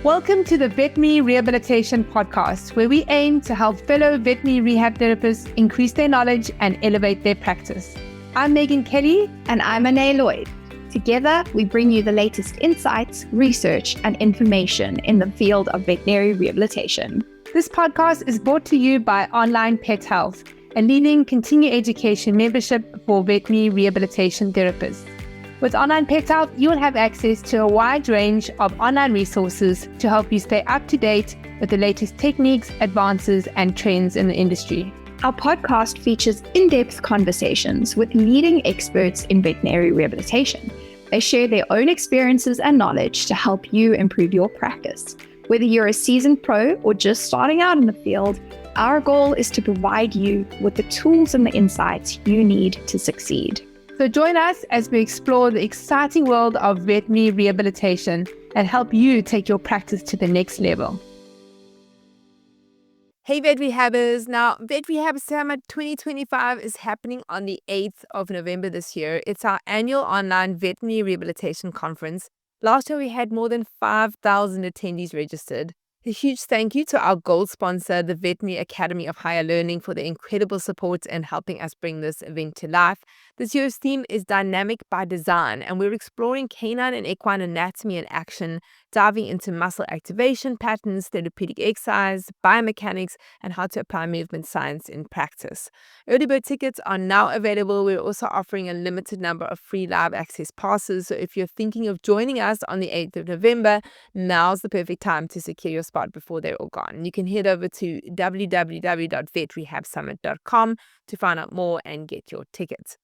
Welcome to the Veterinary Rehabilitation Podcast, where we aim to help fellow veterinary rehab therapists increase their knowledge and elevate their practice. I'm Megan Kelly. And I'm Anae Lloyd. Together, we bring you the latest insights, research, and information in the field of veterinary rehabilitation. This podcast is brought to you by Onlinepethealth, a leading continuing education membership for veterinary rehabilitation therapists. With Onlinepethealth, you'll have access to a wide range of online resources to help you stay up to date with the latest techniques, advances, and trends in the industry. Our podcast features in-depth conversations with leading experts in veterinary rehabilitation. They share their own experiences and knowledge to help you improve your practice. Whether you're a seasoned pro or just starting out in the field, our goal is to provide you with the tools and the insights you need to succeed. So join us as we explore the exciting world of veterinary rehabilitation and help you take your practice to the next level. Hey Vet Rehabbers! Now, Vet Rehab Summit 2025 is happening on the 8th of November this year. It's our annual online veterinary rehabilitation conference. Last year we had more than 5,000 attendees registered. A huge thank you to our gold sponsor, the Veterinary Academy of Higher Learning, for the incredible support in helping us bring this event to life. This year's theme is Dynamic by Design, and we're exploring canine and equine anatomy in action, diving into muscle activation patterns, therapeutic exercise, biomechanics, and how to apply movement science in practice. Early bird tickets are now available. We're also offering a limited number of free live access passes, so if you're thinking of joining us on the 8th of November, now's the perfect time to secure your spot before they're all gone. You can head over to www.vetrehabsummit.com to find out more and get your tickets.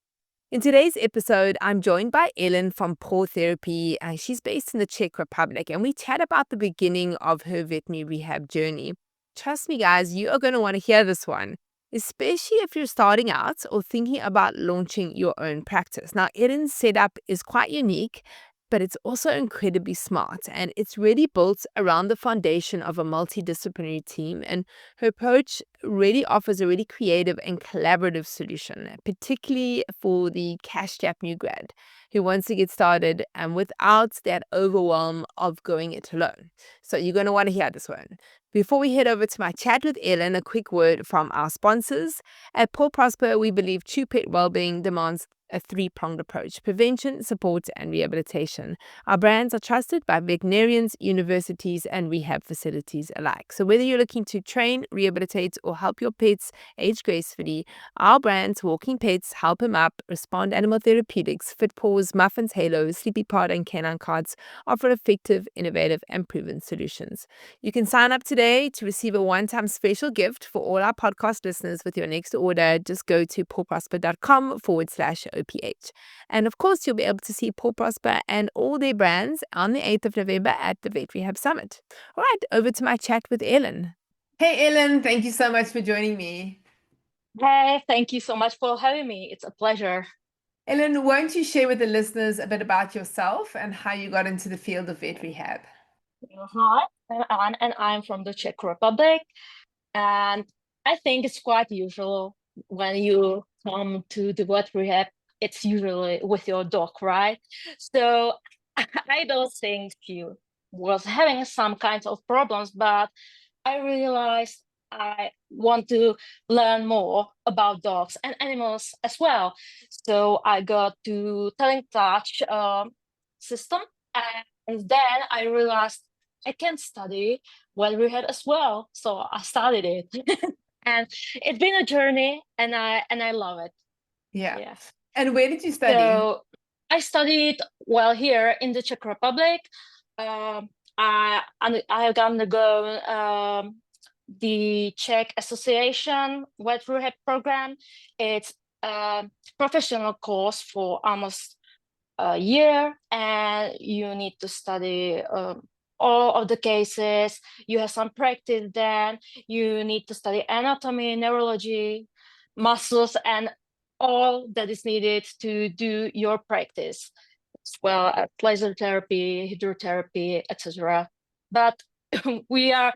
In today's episode, I'm joined by Elen from Paw Therapy. She's based in the Czech Republic, and we chat about the beginning of her veterinary rehab journey. Trust me, guys, you are going to want to hear this one, especially if you're starting out or thinking about launching your own practice. Now, Elen's setup is quite unique, but it's also incredibly smart, and it's really built around the foundation of a multidisciplinary team, and her approach really offers a really creative and collaborative solution, particularly for the cash-strapped new grad who wants to get started and without that overwhelm of going it alone. So you're going to want to hear this one. Before we head over to my chat with Elen, a quick word from our sponsors. At Paw Prosper, we believe true pet well-being demands a three-pronged approach: prevention, support, and rehabilitation. Our brands are trusted by veterinarians, universities, and rehab facilities alike. So whether you're looking to train, rehabilitate, or help your pets age gracefully, our brands, Walking Pets, Help 'em Up, Respond Animal Therapeutics, Fit Paws, Muffins, Halo, Sleepy Pod, and Canine Cards offer effective, innovative, and proven solutions. You can sign up today to receive a one-time special gift for all our podcast listeners with your next order. Just go to pawprosper.com/OPH. And of course, you'll be able to see Paw Prosper and all their brands on the 8th of November at the Vet Rehab Summit. All right, over to my chat with Elen. Hey, Elen, thank you so much for joining me. Hey, thank you so much for having me. It's a pleasure. Elen, won't you share with the listeners a bit about yourself and how you got into the field of vet rehab? Hi, I'm Ellen, and I'm from the Czech Republic. And I think it's quite usual when you come to the vet rehab, it's usually with your dog, right? So I don't think you was having some kinds of problems, but I realized I want to learn more about dogs and animals as well. So I got to Telling Touch system, and then I realized I can study well rehab as well. So I studied it, and it's been a journey, and I love it. Yeah. And where did you study? So I studied well here in the Czech Republic. I have undergone the Czech Association Vet Rehab program. It's a professional course for almost a year, and you need to study all of the cases. You have some practice then. You need to study anatomy, neurology, muscles, and all that is needed to do your practice, as well as laser therapy, hydrotherapy, etc. But we are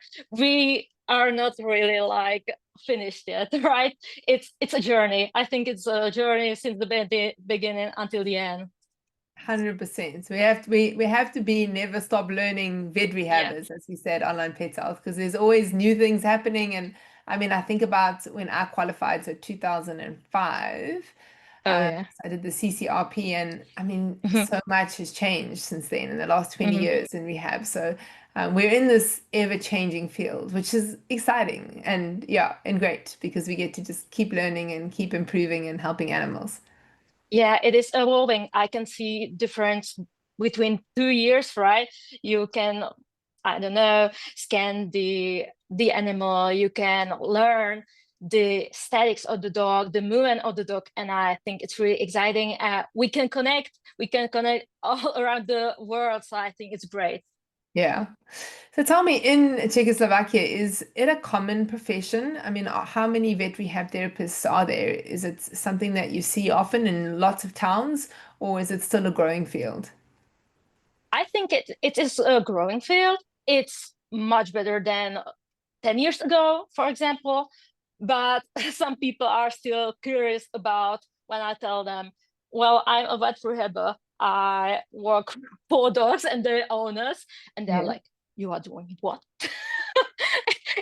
not really like finished yet, right? It's a journey. I think it's a journey since the beginning until the end. 100%. We have to be never stop learning vet Yeah. rehabbers, as we said, online pet health, because there's always new things happening. And I mean, I think about when I qualified, so 2005, Oh yeah. I did the CCRP, and I mean, Mhm, so much has changed since then in the last 20 mhm. years in rehab. So we're in this ever-changing field, which is exciting and yeah, and great because we get to just keep learning and keep improving and helping animals. Yeah, it is evolving. I can see difference between 2 years, right? You can, I don't know, scan the animal. You can learn the statics of the dog, the movement of the dog, and I think it's really exciting. We can connect. We can connect all around the world, so I think it's great. Yeah. So tell me, in Czechoslovakia, is it a common profession? I mean, how many vet rehab therapists are there? Is it something that you see often in lots of towns, or is it still a growing field? I think it is a growing field. It's much better than 10 years ago, for example. But some people are still curious about when I tell them, well, I'm a vet rehabber. I work for dogs and their owners. And they're Yeah. like, you are doing what?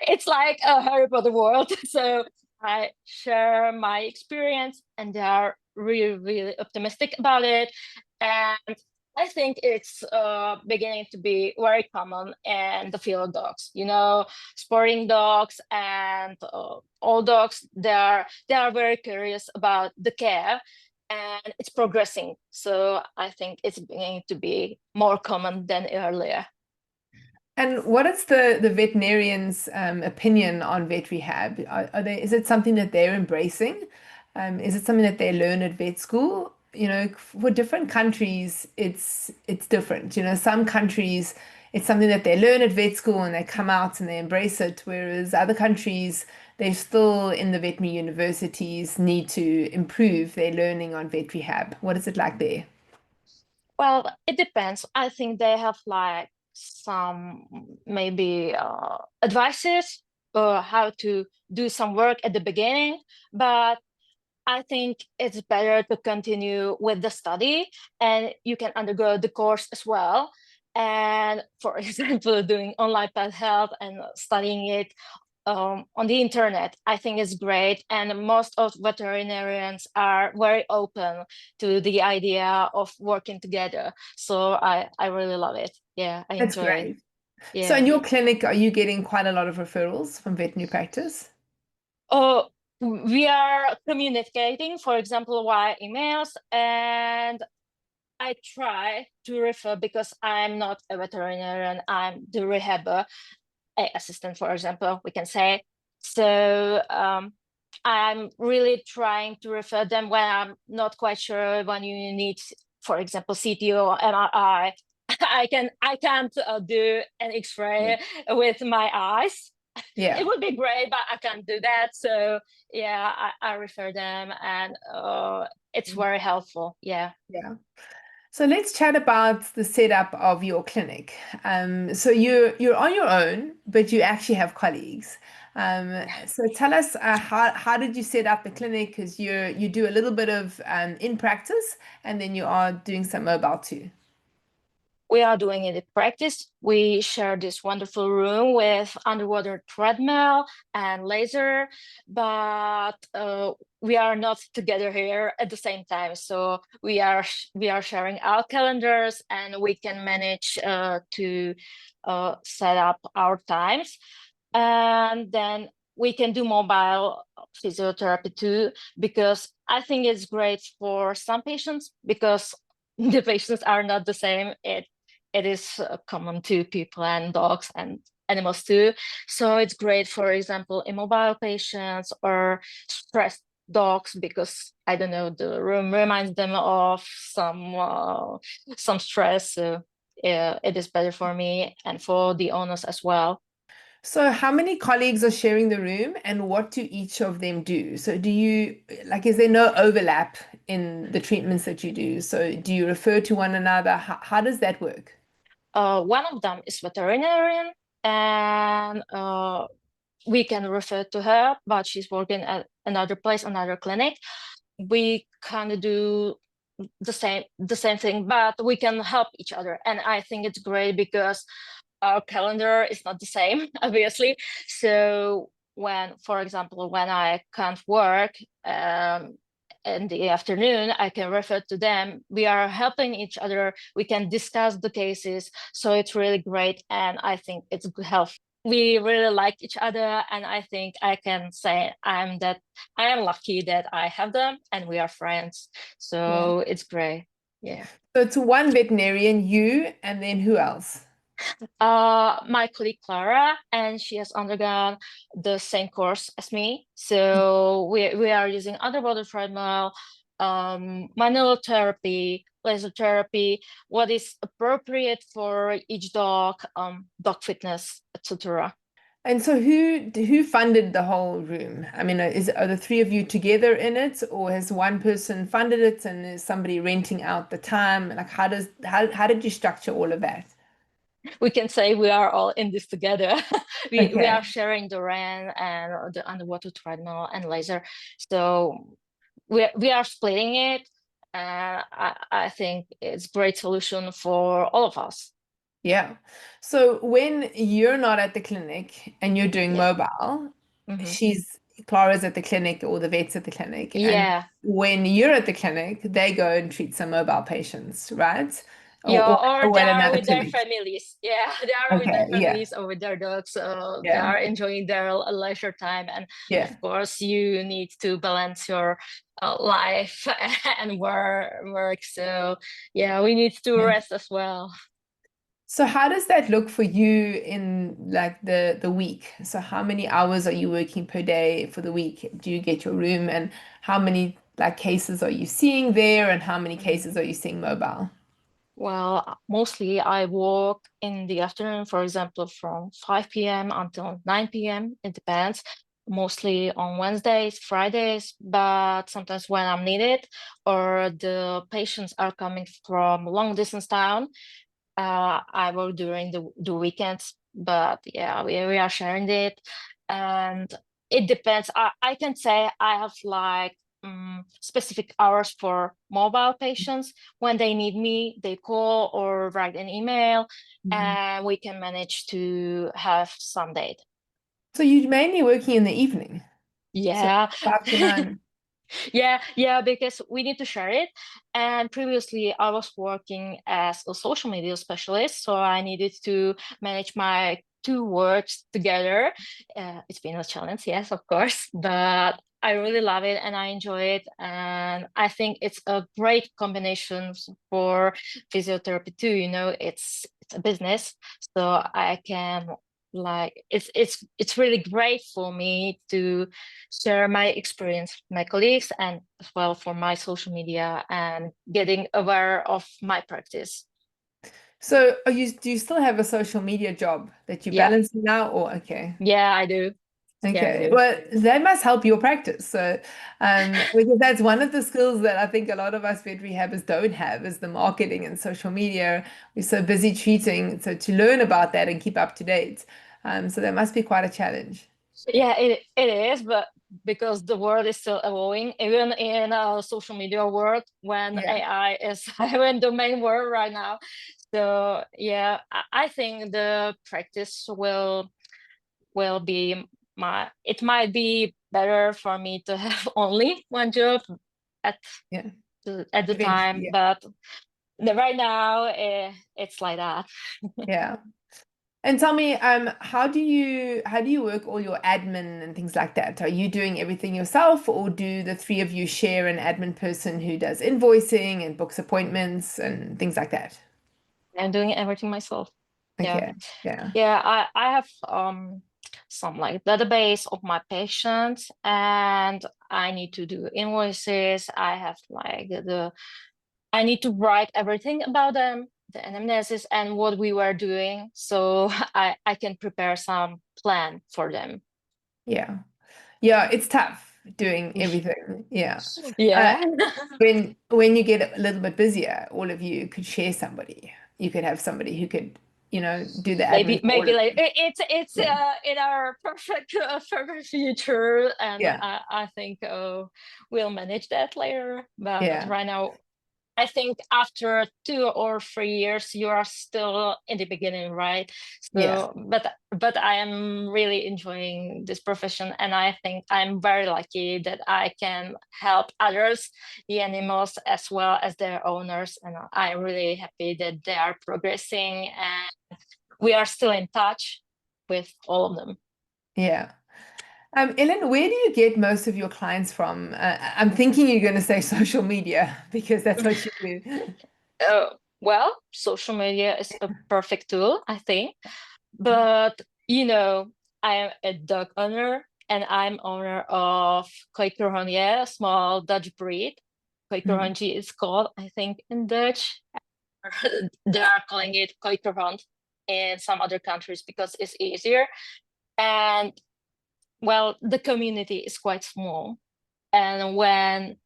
It's like a Harry Potter world. So I share my experience and they are really, really optimistic about it. And I think it's beginning to be very common in the field of dogs. You know, sporting dogs and all dogs. They are very curious about the care, and it's progressing. So I think it's beginning to be more common than earlier. And what is the veterinarian's opinion on vet rehab? Is it something that they're embracing? Is it something that they learn at vet school? You know, for different countries, it's different. You know, some countries it's something that they learn at vet school and they come out and they embrace it, whereas other countries they still in the veterinary universities need to improve their learning on vet rehab. What is it like there? Well, it depends. I think they have like some maybe advices how to do some work at the beginning, but I think it's better to continue with the study and you can undergo the course as well. And for example, doing online pet health and studying it on the internet, I think is great. And most of veterinarians are very open to the idea of working together. So I really love it. Yeah, I That's enjoy it. great. So in Yeah. your clinic, are you getting quite a lot of referrals from veterinary practice? Oh, we are communicating, for example, via emails, and I try to refer because I'm not a veterinarian, I'm the rehabber, a assistant, for example, we can say. So I'm really trying to refer them when I'm not quite sure when you need, for example, CT or MRI. I can't do an Yeah. X-ray with my eyes. It Yeah. would be great, but I can't do that. So yeah, I refer them, and it's very helpful. Yeah. Yeah. So let's chat about the setup of your clinic. So you're on your own, but you actually have colleagues. So tell us how did you set up the clinic? Because you do a little bit of in practice, and then you are doing some mobile too. We are doing it in practice. We share this wonderful room with underwater treadmill and laser, but we are not together here at the same time. So we are sharing our calendars, and we can manage to set up our times, and then we can do mobile physiotherapy too, because I think it's great for some patients because the patients are not the same. It is common to people and dogs and animals too. So it's great, for example, immobile patients or stressed dogs, because I don't know, the room reminds them of some stress. So yeah, it is better for me and for the owners as well. So how many colleagues are sharing the room, and what do each of them do? So do you like, is there no overlap in the treatments that you do? So do you refer to one another? How does that work? One of them is veterinarian, and we can refer to her, but she's working at another place, another clinic. We kind of do the same thing, but we can help each other. And I think it's great because our calendar is not the same, obviously. So when, for example, when I can't work in the afternoon, I can refer to them. We are helping each other. We can discuss the cases. So it's really great. And I think it's good health. We really like each other. And I think I can say I am lucky that I have them and we are friends. So it's great. Yeah. So it's one veterinarian, you, and then who else? My colleague Clara, and she has undergone the same course as me. So we are using underwater treadmill, manual therapy, laser therapy, what is appropriate for each dog, dog fitness, etc. And so who funded the whole room? I mean, are the three of you together in it, or has one person funded it and is somebody renting out the time? Like how did you structure all of that? We can say we are all in this together. we Okay. are sharing the RAN and the underwater treadmill and laser. So we are splitting it. I think it's a great solution for all of us. Yeah. So when you're not at the clinic and you're doing mobile, Clara's at the clinic or the vet's at the clinic. And Yeah. when you're at the clinic, they go and treat some mobile patients, right? Yeah, or they at are another with their clinic. families. Yeah, they are with their Okay, yeah, families or with their dogs. So they yeah, are enjoying their leisure time. And yeah. of course, you need to balance your life and work. So yeah, we need to Yeah. rest as well. So how does that look for you in like the week? So how many hours are you working per day for the week? Do you get your room, and how many like cases are you seeing there, and how many cases are you seeing mobile? Well, mostly I work in the afternoon, for example, from 5 p.m. until 9 p.m. It depends. Mostly on Wednesdays, Fridays, but sometimes when I'm needed or the patients are coming from long distance town, I work during the weekends. But yeah, we are sharing it. And it depends. I can say I have like specific hours for mobile patients. When they need me, they call or write an email, and we can manage to have some date. So you're mainly working in the evening. So Yeah. 5 to 9. Yeah, because we need to share it. And previously, I was working as a social media specialist, so I needed to manage my two works together. It's been a challenge, yes, of course, but I really love it and I enjoy it. And I think it's a great combination for physiotherapy too. It's a business, so I can like it's really great for me to share my experience with my colleagues and as well for my social media and getting aware of my practice. So do you still have a social media job that you're Yeah, balancing now, or okay? yeah, I do. Yeah, I Okay, do. well, that must help your practice. So, because that's one of the skills that I think a lot of us vet rehabbers don't have is the marketing and social media. We're so busy treating, so to learn about that and keep up to date. So that must be quite a challenge. Yeah, it is, but because the world is still evolving, even in a social media world, when Yeah. AI is having the main word right now. So yeah, I think the practice will be it might be better for me to have only one job at Yeah. at the Eventually, time, yeah. but right now it's like that. Yeah. And tell me, how do you work all your admin and things like that? Are you doing everything yourself, or do the three of you share an admin person who does invoicing and books appointments and things like that? I'm doing everything myself. Yeah, Okay. Yeah. yeah. I have some like database of my patients, and I need to do invoices. I have like I need to write everything about them, the anamnesis and what we were doing, so I can prepare some plan for them. Yeah. Yeah, it's tough doing everything. Yeah. Uh, Yeah. when you get a little bit busier, all of you could share somebody. You could have somebody who could, do the admin for all Maybe of like you. it's Yeah. in our perfect future, and Yeah. I think we'll manage that later. But Yeah. right now, I think after 2 or 3 years, you are still in the beginning, right? Yeah. So, but I am really enjoying this profession, and I think I'm very lucky that I can help others, the animals, as well as their owners, and I'm really happy that they are progressing, and we are still in touch with all of them. Yeah. Ellen, where do you get most of your clients from? I'm thinking you're going to say social media because that's what you do. Well, social media is a perfect tool, I think. But I am a dog owner, and I'm owner of Kooikerhondje, a small Dutch breed. Mm. Kooikerhondje is called, I think, in Dutch. They are calling it Kooikerhond in some other countries because it's easier. And well, the community is quite small. And when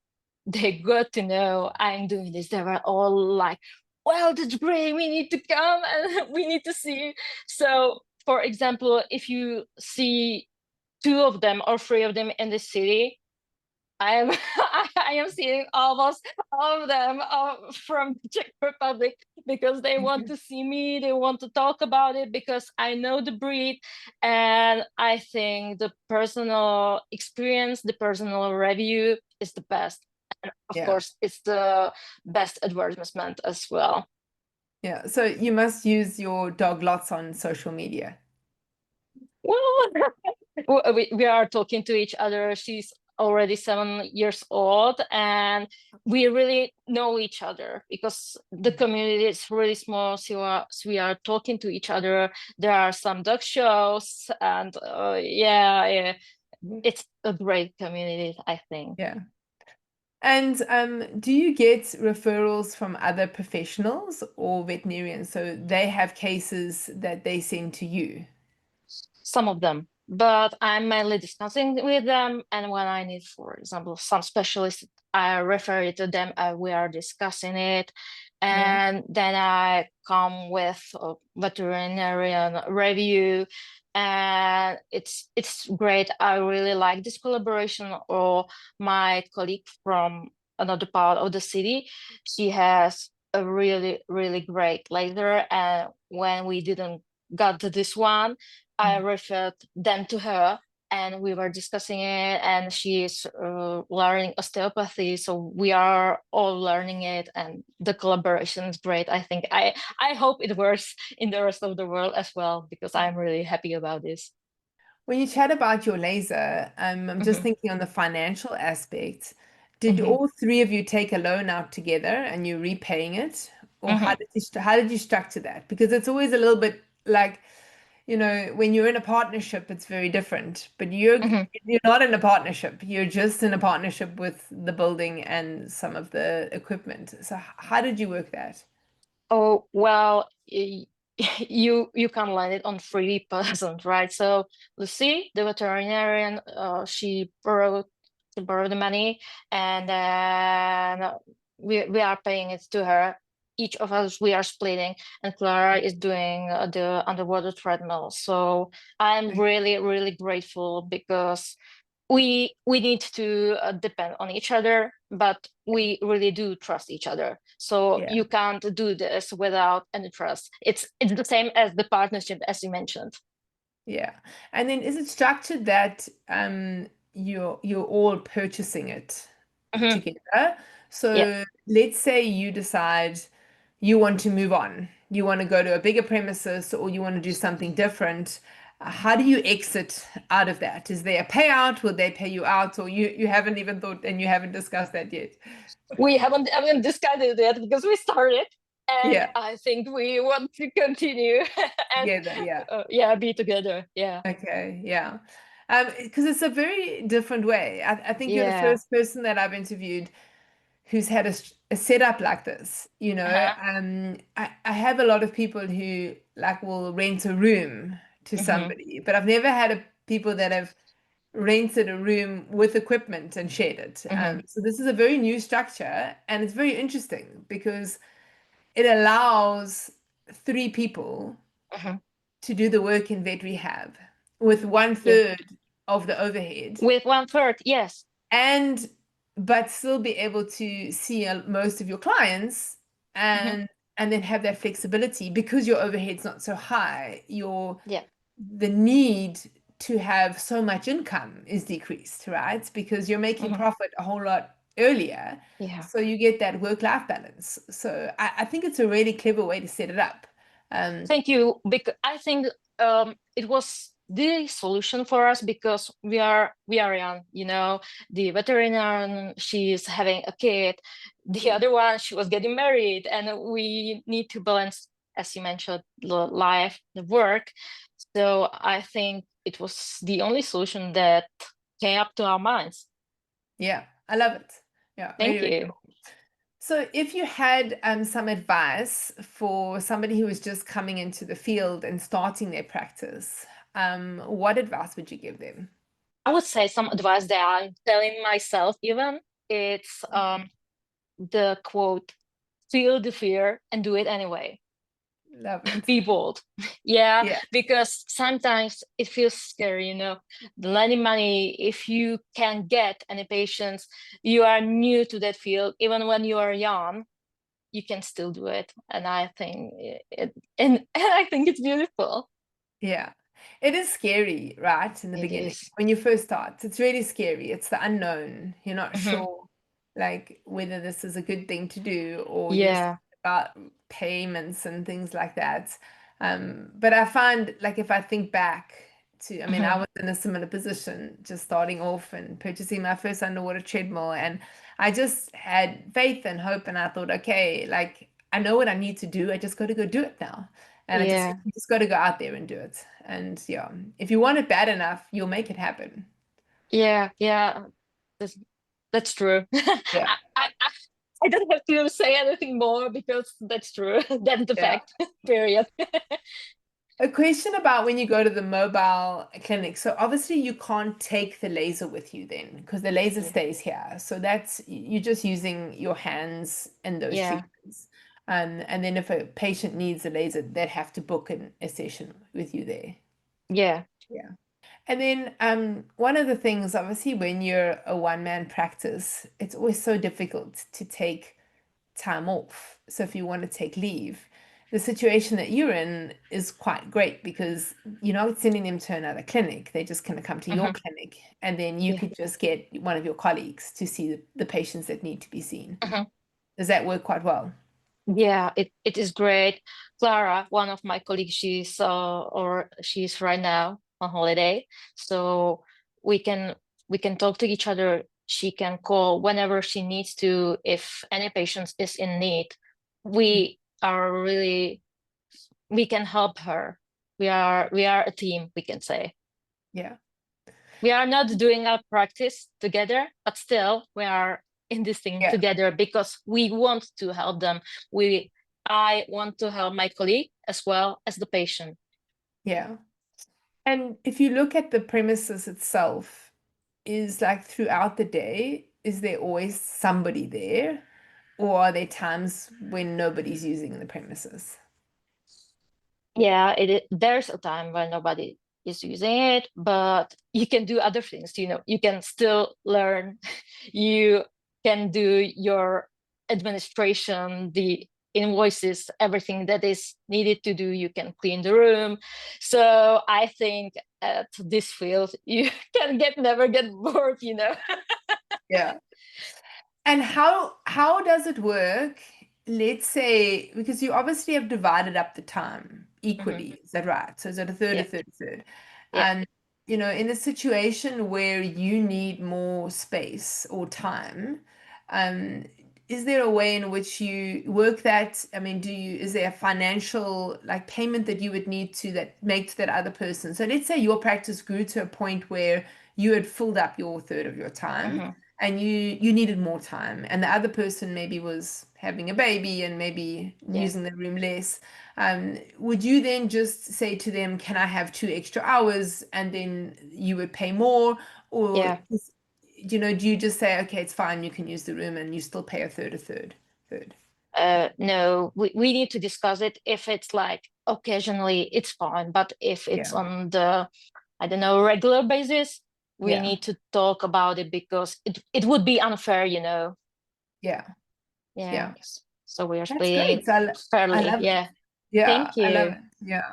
they got to know I'm doing this, they were all like, well, that's great. We need to come and we need to see. So, for example, if you see two of them or three of them in the city, I am I am seeing almost all of them from Czech Republic because they want to see me, they want to talk about it because I know the breed, and I think the personal experience, the personal review is the best. And of Yeah. course, it's the best advertisement as well. Yeah. So you must use your dog lots on social media. Well, we are talking to each other. She's already 7 years old, and we really know each other because the community is really small. So we are talking to each other. There are some dog shows, and yeah, it's a great community, I think. Yeah. And do you get referrals from other professionals or veterinarians? So they have cases that they send to you. Some of them, but I'm mainly discussing with them. And when I need, for example, some specialist, I refer it to them. We are discussing it, Yeah. and then I come with a veterinarian review, and it's great. I really like this collaboration. Or my colleague from another part of the city, she has a really great laser, and when we didn't got to this one, I referred them to her, and we were discussing it, and she is learning osteopathy, so we are all learning it, and the collaboration is great. I think I hope it works in the rest of the world as well because I'm really happy about this. When you chat about your laser, I'm just Mhm, thinking on the financial aspect. Did mhm, all three of you take a loan out together and you're repaying it? Or mhm, how did you structure that? Because it's always a little bit like, when you're in a partnership, it's very different. But mhm. you're not in a partnership. You're just in a partnership with the building and some of the equipment. So how did you work that? Oh, well, you can land it on three persons, right? So Lucy, the veterinarian, she borrowed the money, and then we are paying it to her. Each of us, we are splitting, and Clara is doing the underwater treadmill. So I'm really grateful because we need to depend on each other, but we really do trust each other. So Yeah. you can't do this without any trust. It's the same as the partnership, as you mentioned. Yeah. And then is it structured that you're all purchasing it Mhm. together? Yeah. So let's say you decide you want to move on. You want to go to a bigger premises or you want to do something different. How do you exit out of that? Is there a payout? Will they pay you out? Or you haven't even thought and you haven't discussed that yet? We haven't discussed it yet because we started, and Yeah, I think we want to continue and together. Yeah. yeah, be together. Yeah. Okay, yeah. Because it's a very different way. I think you're the Yeah. first person that I've interviewed who's had a setup like this, Uh-huh. I have a lot of people who like will rent a room to Hmm. somebody, but I've never had people that have rented a room with equipment and shared it. Hmm. So this is a very new structure and it's very interesting because it allows three people Hmm. to do the work in vet rehab with one Yeah. third of the overhead With one third, yes. and but still be able to see most of your clients and then have that flexibility because your overhead's not so high. Yeah. The need to have so much income is decreased, right? Because you're making profit a whole lot earlier. Yeah. So you get that work-life balance. So I think it's a really clever way to set it up. Thank you. Because I think it was the solution for us because we are young, the veterinarian, she's having a kid, the other one, she was getting married, and we need to balance, as you mentioned, the life, the work. So I think it was the only solution that came up to our minds. Yeah, I love it. Yeah, Thank really, really you. cool. So if you had some advice for somebody who is just coming into the field and starting their practice, what advice would you give them? I would say some advice that I'm telling myself even, it's the quote, feel the fear and do it anyway. Love it. Be bold. Yeah, Yeah, because sometimes it feels scary, the lending money, if you can get any patients, you are new to that field, even when you are young, you can still do it. And I think and I think it's beautiful. yeah. It is scary, right? In the It beginning, is. when you first start, it's really scary. It's the unknown. You're not Mhm. sure, like, whether this is a good thing to do or you're Yeah. about payments and things like that. But I find, like, if I think back to, I mean, I Mhm. was in a similar position, just starting off and purchasing my first underwater treadmill, and I just had faith and hope, and I thought, okay, like, I know what I need to do. I just got to go do it now. And Yeah. you just got to go out there and do it. And yeah, if you want it bad enough, you'll make it happen. Yeah. Yeah. That's true. Yeah. I don't have to say anything more because that's true. That's the Yeah. fact. Period. A question about when you go to the mobile clinic. So obviously you can't take the laser with you then because the laser Yeah. stays here. So that's you're just using your hands in those Yeah. treatments. And then if a patient needs a laser, they'd have to book a session with you there. Yeah. Yeah. And then one of the things, obviously, when you're a one-man practice, it's always so difficult to take time off. So if you want to take leave, the situation that you're in is quite great because you're not sending them to another clinic. They're just going to come to your Mhm. clinic, and then you Yeah. could just get one of your colleagues to see the patients that need to be seen. Mhm. Does that work quite well? Yeah, it is great. Clara, one of my colleagues, she's right now on holiday, so we can we can talk to each other. She can call whenever she needs to if any patient is in need. Mm. We are really we can help her. We are a team, we can say. Yeah. We are not doing our practice together, but still we are in this thing Yeah. together because we want to help them. I want to help my colleague as well as the patient. Yeah. And if you look at the premises itself, is like throughout the day, is there always somebody there? Or are there times when nobody's using the premises? Yeah, there's a time when nobody is using it, but you can do other things. You can still learn. You can do your administration, the invoices, everything that is needed to do. You can clean the room. So I think at this field, you can never get bored. Yeah. And how does it work? Let's say, because you obviously have divided up the time Mhm. equally, is that right? So is it a third, a Yeah, third, a third? yeah. And in a situation where you need more space or time, um, is there a way in which you work that? I mean, is there a financial like payment that you would need to that make to that other person? So let's say your practice grew to a point where you had filled up your third of your time Mhm. and you needed more time and the other person maybe was having a baby and maybe Yeah, using the room less, would you then just say to them, can I have 2 extra hours, and then you would pay more? Or yeah. do you just say, okay, it's fine, you can use the room and you still pay a third? No, we need to discuss it. If it's like occasionally, it's fine. But if it's Yeah. on the, I don't know, regular basis, we need to talk about it, because it would be unfair, Yeah. So we are That's playing great. I fairly. love it. Yeah. Yeah, Thank I love you. it. Yeah.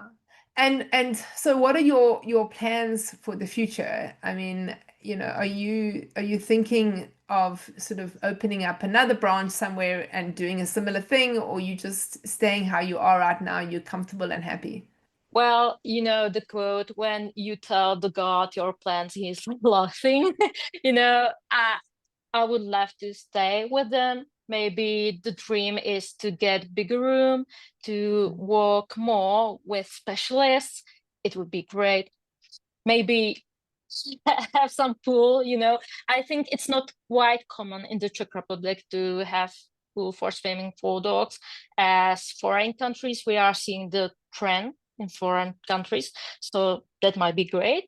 And so what are your plans for the future? I mean, are you thinking of sort of opening up another branch somewhere and doing a similar thing, or you just staying how you are right now, you're comfortable and happy? Well, the quote, when you tell the God your plans, he's laughing. I would love to stay with them. Maybe the dream is to get bigger room, to work more with specialists. It would be great. Maybe have some pool. I think it's not quite common in the Czech Republic to have pool for swimming for dogs. As foreign countries, we are seeing the trend in foreign countries, so that might be great.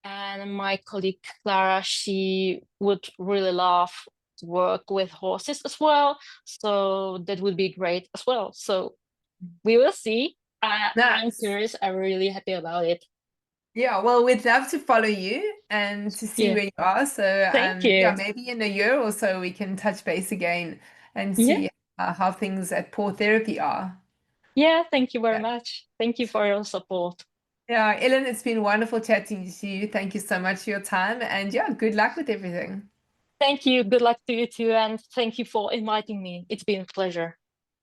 And my colleague Clara, she would really love to work with horses as well, so that would be great as well. So we will see. I'm Nice. curious. I'm really happy about it. Yeah, well, we'd love to follow you and to see Yeah. where you are. So, Thank yeah, you. maybe in a year or so we can touch base again and Yeah. see how things at Paw Therapy are. Yeah. Thank you very Yeah. much. Thank you for your support. Yeah, Ellen, it's been wonderful chatting to you. Thank you so much for your time. And yeah, good luck with everything. Thank you. Good luck to you too. And thank you for inviting me. It's been a pleasure.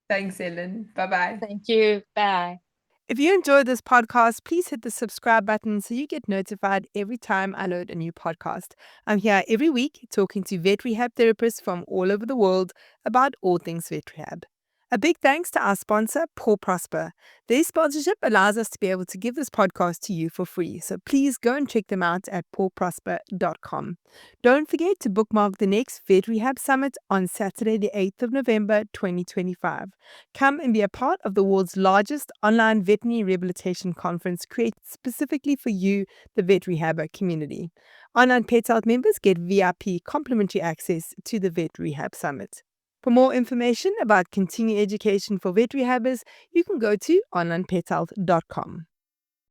Thanks, Ellen. Bye-bye. Thank you. Bye. If you enjoyed this podcast, please hit the subscribe button so you get notified every time I load a new podcast. I'm here every week talking to vet rehab therapists from all over the world about all things vet rehab. A big thanks to our sponsor, Paw Prosper. Their sponsorship allows us to be able to give this podcast to you for free, so please go and check them out at pawprosper.com. Don't forget to bookmark the next Vet Rehab Summit on Saturday, the 8th of November, 2025. Come and be a part of the world's largest online veterinary rehabilitation conference created specifically for you, the vet rehabber community. Onlinepethealth members get VIP complimentary access to the Vet Rehab Summit. For more information about continuing education for vet rehabbers, you can go to onlinepethealth.com.